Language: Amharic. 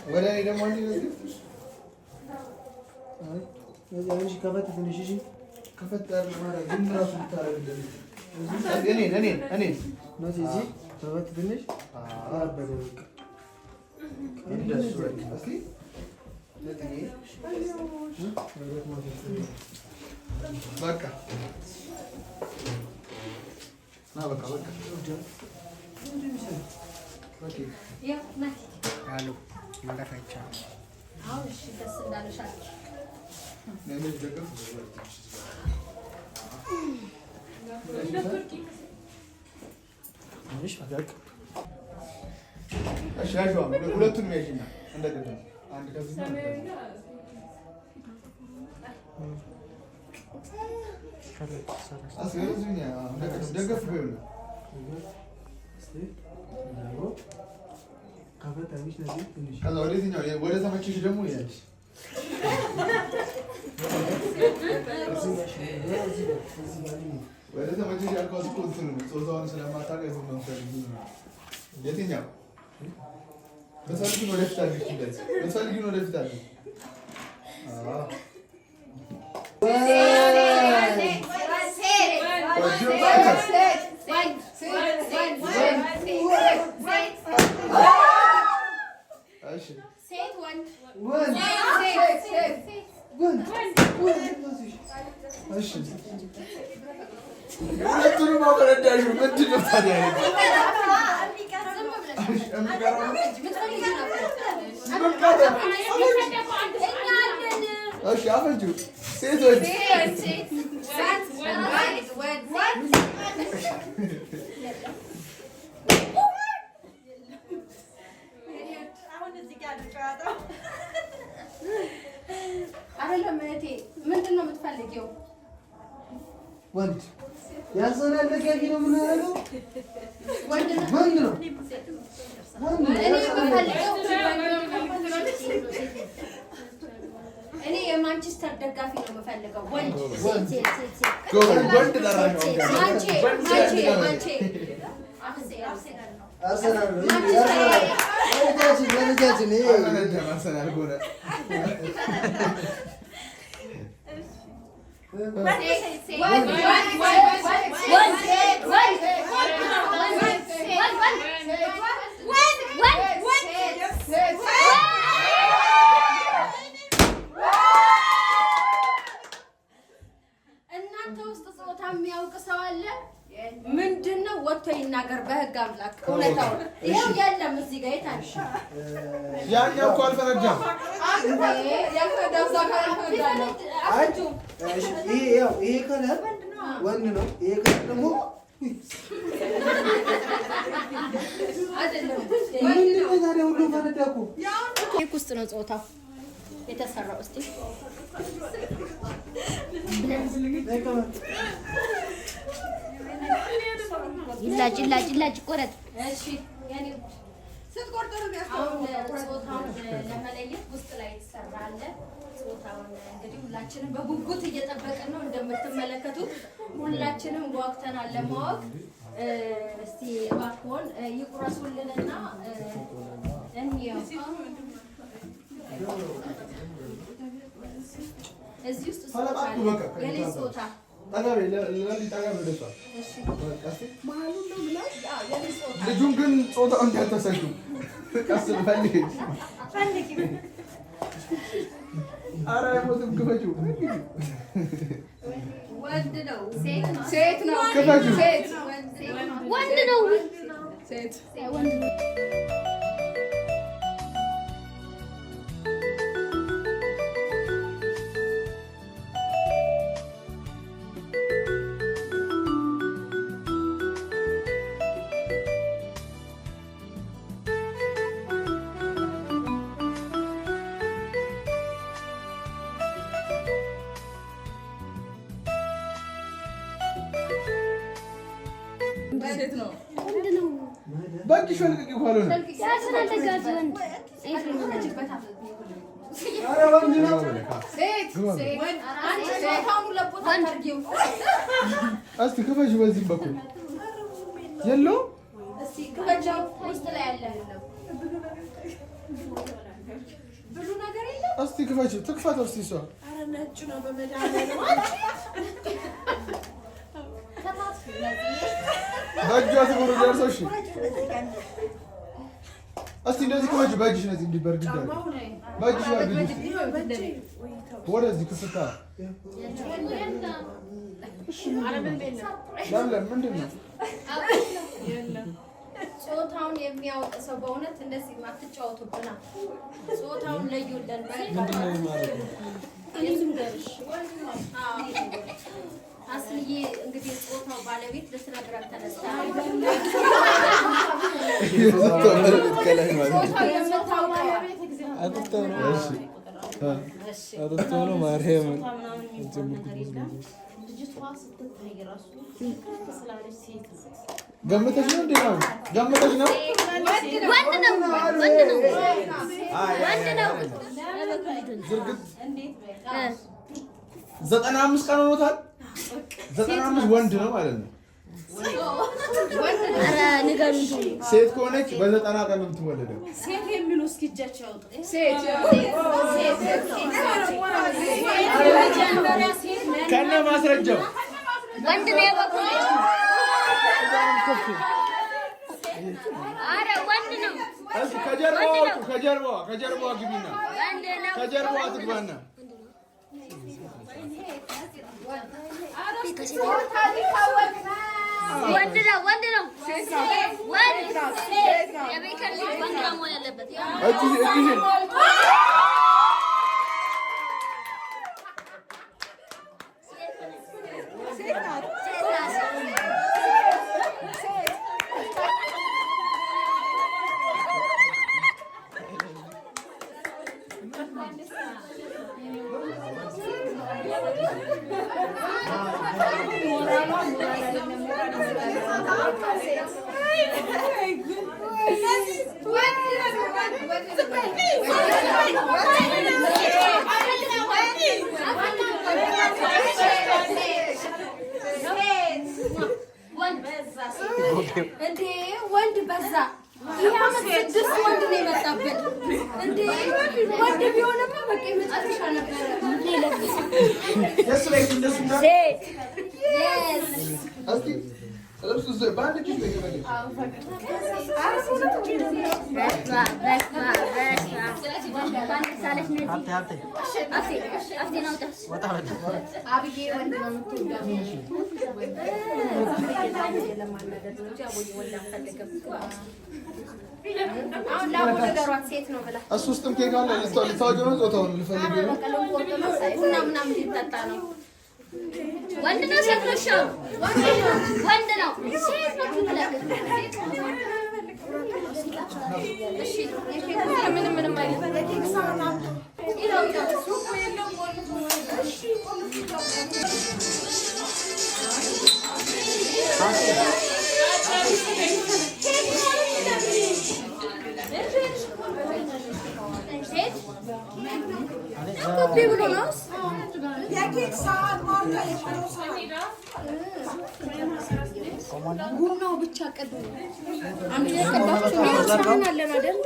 ولا إذا ما عندي يعني كفت تنشيش كفت المرة جنة في التاريخ أنين ما تيجي كفت تنش لا بدك أصلي لا تجي بكا ما بكا اوكي يا ماشي قالوا ما دفعتش عاوش بس እንዳለ ሻል نعمل دقة مش فاكر أشياء شو ሁለቱን ያዥና እንደገና አንድ ከዚህ አስገርዝኛ ደገፍ ቢሆን ከዛ ወደዚህኛው ወደ ተመችሽ ደግሞ ያለሽ ወደ ተመችሽ ያልኳት እኮ እንትን ነው ጾታውን ስለማታውቅ የትም ነው የትኛው በሰልጊን ወደፊት አድርጊ እንደዚህ በሰልጊን ወደፊት አድርጊ ሁለቱንም አበረዳሽ ምንድን ነው ታዲያ እሺ አፈንጁ ሴት ወንድ አይደለም እህቴ ምንድን ነው የምትፈልጊው? ወንድ ያንሰናል ለቀቂ ነው ምን ያለው ወንድ ነው ወንድ ነው እኔ የማንቸስተር ደጋፊ ነው የምፈልገው። ወንድ ወንድ ደራሽ ማንቼ አርሰናል ለልጃችን አርሰናል ጎረ እናንተ ውስጥ ጾታ የሚያውቅ ሰው አለ? ምንድነው ወጥቶ ይናገር በህግ አምላክ እውነታው ይሄው የለም እዚህ ጋር የታል ያኛው እኮ አልፈረጃም ይሄ ከለር ወንድ ነው ይሄ ከለር ደግሞ አይደለም ምንድነው ታዲያ ሁሉ ፈረዳ እኮ ኬክ ውስጥ ነው ጾታው የተሰራው እስቲ ይላጭ ቆረጥ እሺ ያኔ ስትቆርጡ ነው ጾታውን ለመለየት ውስጥ ላይ ተሰራለ ጾታውን እንግዲህ ሁላችንም በጉጉት እየጠበቅን ነው እንደምትመለከቱት ሁላችንም ጓጉተናል ለማወቅ እስቲ እባክዎን ይቁረሱልንና እንየው እዚህ ውስጥ የልጅ ጾታ ልጁን ግን ጾታውን እንዳታሳዩ ቀስ ፈልጊ ኧረ አይሞትም ክፈችው ወንድ ነው ሴት ነው ክፈችው ወንድ ነው ሴት ወንድ ነው ሴት ነው ወንድ ነው በእጅሽ ፈልቅቂ ኋላ ነው ያስናል ደጋፊ ወንድ ኧረ ወንድ ነው ሴት አንቺ ጾታውን ለቦታ ታርጊው እስቲ ክፈች በዚህ በኩል የለውም እስቲ ክፈቻው ውስጥ ላይ ያለ ብሉ ነገር የለም። እስቲ ክፈችው ትክፈተው እስቲ እሷ ኧረ ነጭ ነው በመድኃኒዓለም በእጇ ትጉሩ ደርሰው እሺ እስቲ እንደዚህ ክፈችው በእጅሽ ነው እንዲህ በርግዳ በእጅሽ ወደዚህ ክፍታ ለምለም ምንድን ነው ጾታውን የሚያውቅ ሰው በእውነት እንደዚህ አትጫወቱብና ጾታውን ለዩልን ምንድነው ማለት ነው አስልዬ እንግዲህ ጾታው ባለቤት ልትነግረን ተነስታ አጥተው ነው ማርያም ገምተሽ ነው እንዴ ነው ገምተሽ ነው ወንድ ነው ዝርግት 95 ቀን ሆኖታል 95 ወንድ ነው ማለት ነው ኧረ ንገሩኝ ሴት ከሆነች በ90 ቀን ነው የምትወለደው ሴት የሚሉ እስኪ እጃቸው ያውጡ ከነ ማስረጃው ወንድ ነው የበኩል ኧረ ወንድ ነው እስኪ ከጀርባዋ ግቢና ከጀርባዋ ትግባና ወንድ ነው የቤከር ልጅ ወንድ ነው መሆን ያለበት እጅሽን እንዴ ወንድ በዛ ይሄ ስድስት ወንድ ነው የመጣበት እንዴ ወንድ ቢሆንማ በቃ መጨረሻ ነበር ደስ ላይ እንደሱ ነው እስኪ ለብሱ ባንድ ኪስ ላይ እሱ ውስጥም ኬክ አለ ልታወጪው ነው ጾታውን ልፈልግ ነው ወንድ ነው ሴት ነው ሻው ወንድ ነው ሴት ነው እሺ ምንም ቡናው ብቻ ቀዱ አንድ ላይ ቀዳችሁ ነው ሳህን አለን አይደል